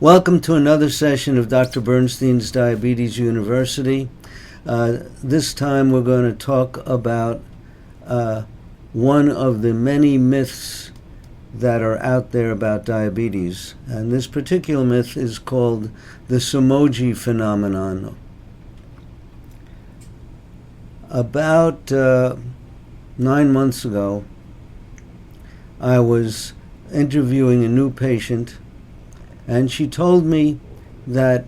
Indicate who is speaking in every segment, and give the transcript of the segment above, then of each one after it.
Speaker 1: Welcome to another session of Dr. Bernstein's Diabetes University. This time we're going to talk about one of the many myths that are out there about diabetes. And this particular myth is called the Somogyi Phenomenon. About 9 months ago, I was interviewing a new patient, and she told me that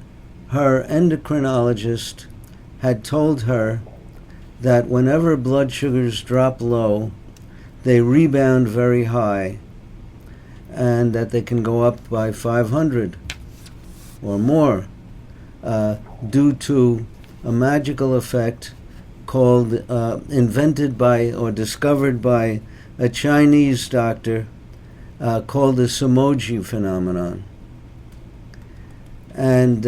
Speaker 1: her endocrinologist had told her that whenever blood sugars drop low, they rebound very high, and that they can go up by 500 or more due to a magical effect called, invented by or discovered by a Chinese doctor called the Somogyi Phenomenon. And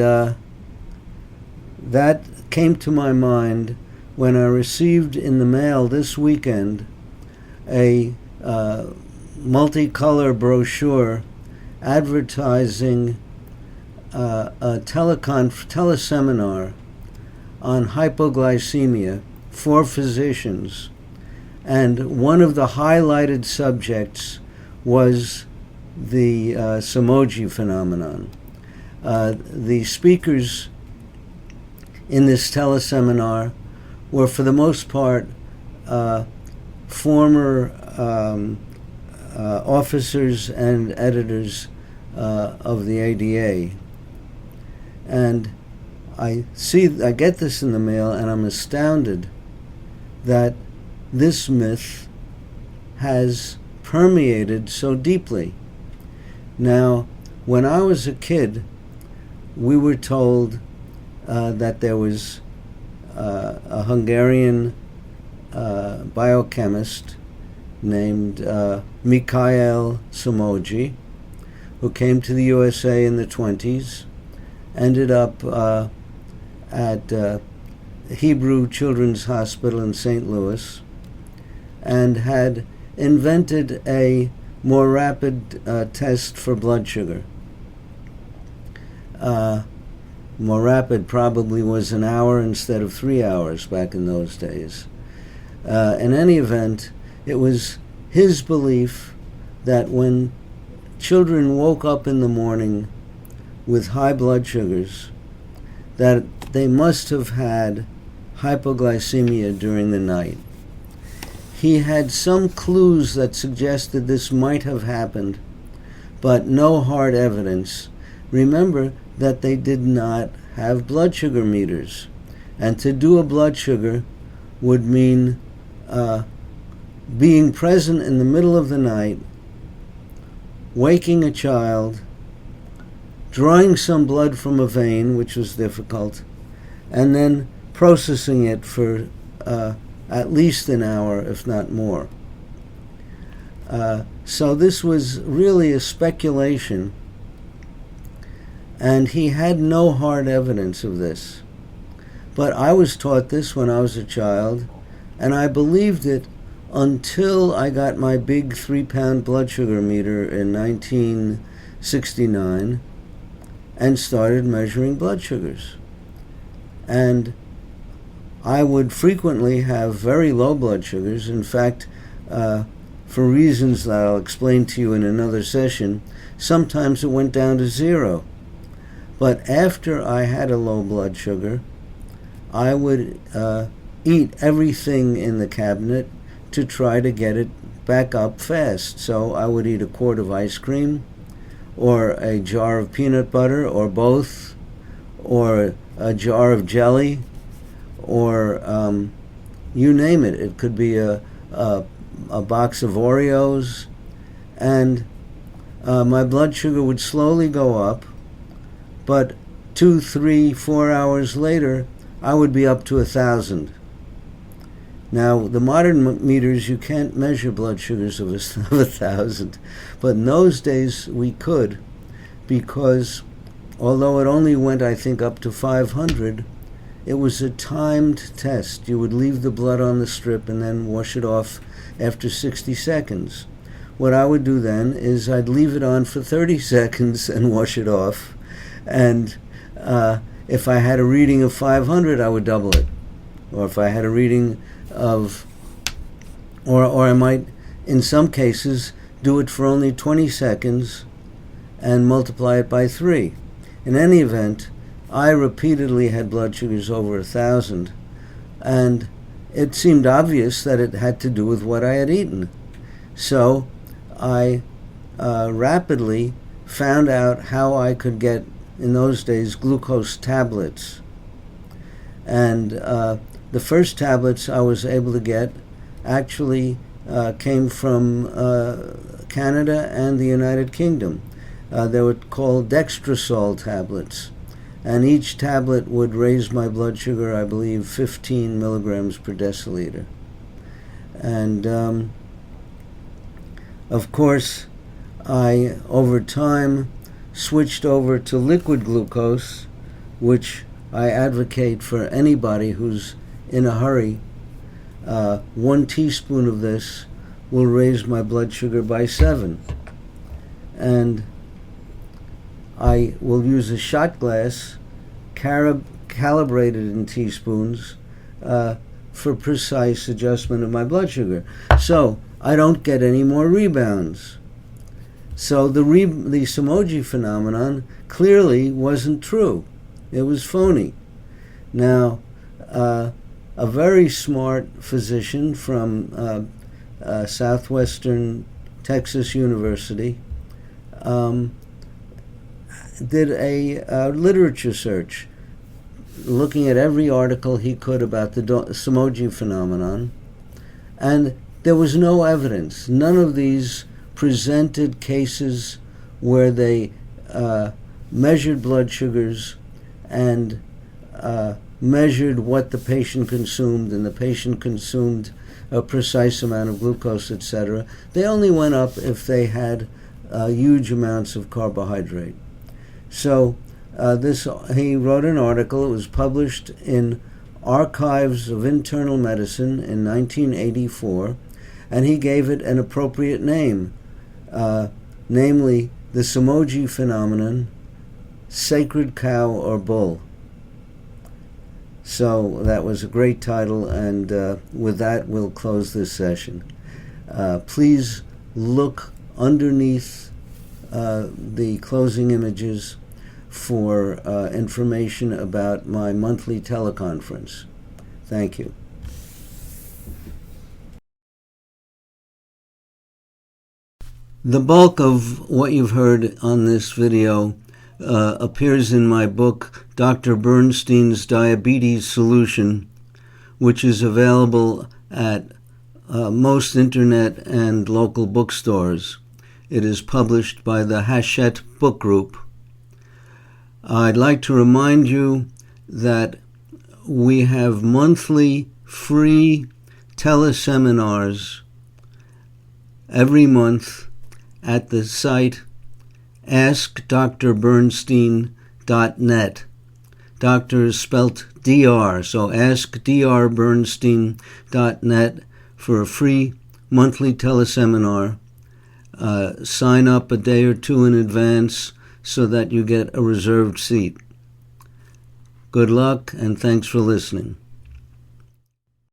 Speaker 1: that came to my mind when I received in the mail this weekend a multicolor brochure advertising a teleseminar on hypoglycemia for physicians, and one of the highlighted subjects was the Somogyi Phenomenon. The speakers in this teleseminar were, for the most part, former officers and editors of the ADA. And I get this in the mail, and I'm astounded that this myth has permeated so deeply. Now, when I was a kid, we were told that there was a Hungarian biochemist named Mikhail Somogyi, who came to the USA in the 20s, ended up at Hebrew Children's Hospital in St. Louis, and had invented a more rapid test for blood sugar. More rapid probably was an hour instead of 3 hours back in those days. In any event, it was his belief that when children woke up in the morning with high blood sugars, that they must have had hypoglycemia during the night. He had some clues that suggested this might have happened, but no hard evidence. Remember that they did not have blood sugar meters, and to do a blood sugar would mean being present in the middle of the night, waking a child, drawing some blood from a vein, which was difficult, and then processing it for at least an hour, if not more. So this was really a speculation, and he had no hard evidence of this. But I was taught this when I was a child, and I believed it until I got my big 3-pound blood sugar meter in 1969 and started measuring blood sugars. And I would frequently have very low blood sugars. In fact, for reasons that I'll explain to you in another session, sometimes it went down to 0. But after I had a low blood sugar, I would eat everything in the cabinet to try to get it back up fast. So I would eat a quart of ice cream, or a jar of peanut butter, or both, or a jar of jelly, or you name it. It could be a box of Oreos, and my blood sugar would slowly go up, but 2, 3, 4 hours later, I would be up to 1,000. Now, the modern meters, you can't measure blood sugars of 1,000, but in those days we could, because although it only went, I think, up to 500, it was a timed test. You would leave the blood on the strip and then wash it off after 60 seconds. what I would do then is I'd leave it on for 30 seconds and wash it off. And if I had a reading of 500, I would double it. Or if I had a reading of, or I might, in some cases, do it for only 20 seconds and multiply it by 3. In any event, I repeatedly had blood sugars over 1,000, and it seemed obvious that it had to do with what I had eaten. So I rapidly found out how I could get, in those days, glucose tablets. And the first tablets I was able to get actually came from Canada and the United Kingdom. They were called dextrosol tablets. And each tablet would raise my blood sugar, I believe, 15 milligrams per deciliter. And of course, I, over time, switched over to liquid glucose, which I advocate for anybody who's in a hurry. 1 teaspoon of this will raise my blood sugar by 7. And I will use a shot glass calibrated in teaspoons for precise adjustment of my blood sugar. So I don't get any more rebounds. So the Somogyi phenomenon clearly wasn't true. It was phony. Now, a very smart physician from Southwestern Texas University did a literature search, looking at every article he could about the Somogyi phenomenon, and there was no evidence. None of these presented cases where they measured blood sugars and measured what the patient consumed, and the patient consumed a precise amount of glucose, etc. They only went up if they had huge amounts of carbohydrate. So he wrote an article. It was published in Archives of Internal Medicine in 1984, and he gave it an appropriate name, namely the Somogyi Phenomenon, Sacred Cow or Bull. So that was a great title, and with that we'll close this session. Please look underneath the closing images for information about my monthly teleconference. Thank you. The bulk of what you've heard on this video appears in my book, Dr. Bernstein's Diabetes Solution, which is available at most internet and local bookstores. It is published by the Hachette Book Group. I'd like to remind you that we have monthly free teleseminars every month at the site askdrbernstein.net. Doctor is spelt DR, so askdrbernstein.net for a free monthly teleseminar. Sign up a day or two in advance so that you get a reserved seat. Good luck, and thanks for listening.